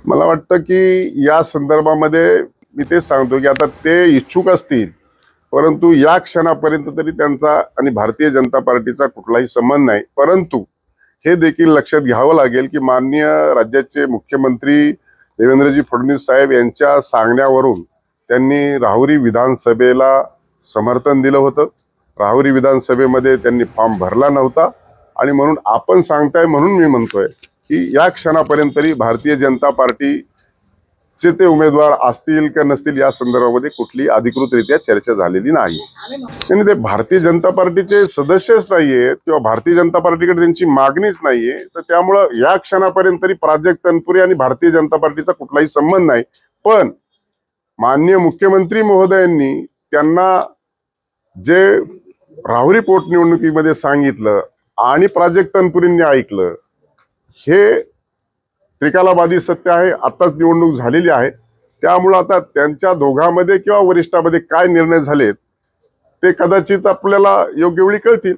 मला वाटतं की या संदर्भामध्ये मी तेच सांगतो की आता ते इच्छुक असतील, परंतु या क्षणापर्यंत तरी त्यांचा आणि भारतीय जनता पार्टीचा कुठलाही संबंध नाही। परंतु हे देखील लक्षात घ्यावं लागेल की माननीय राज्याचे मुख्यमंत्री देवेंद्रजी फडणवीस साहेब यांच्या सांगण्यावरून त्यांनी राहुरी विधानसभेला समर्थन दिलं होतं। राहुरी विधानसभेमध्ये त्यांनी फॉर्म भरला नव्हता आणि म्हणून आपण सांगताय म्हणून मी म्हणतोय की या क्षणापर्यंत तरी भारतीय जनता पार्टीचे ते उमेदवार असतील का नसतील या संदर्भामध्ये कुठली अधिकृतरित्या चर्चा झालेली नाही। आणि ते भारतीय जनता पार्टीचे सदस्यच नाहीयेत किंवा भारतीय जनता पार्टीकडे त्यांची मागणीच नाहीये, तर त्यामुळं या क्षणापर्यंत तरी प्राजक्त तनपुरे आणि भारतीय जनता पार्टीचा कुठलाही संबंध नाही। पण माननीय मुख्यमंत्री महोदयांनी त्यांना जे राहुरी पोटनिवडणुकीमध्ये सांगितलं आणि प्राजक्त तनपुरेंनी ऐकलं, हे त्रिकालाबाधी सत्य आहे। आताच निवडणूक झालेली आहे, त्यामुळे आता त्यांच्या दोघांमध्ये किंवा वरिष्ठामध्ये काय निर्णय झालेत ते कदाचित आपल्याला योग्य वेळी कळतील।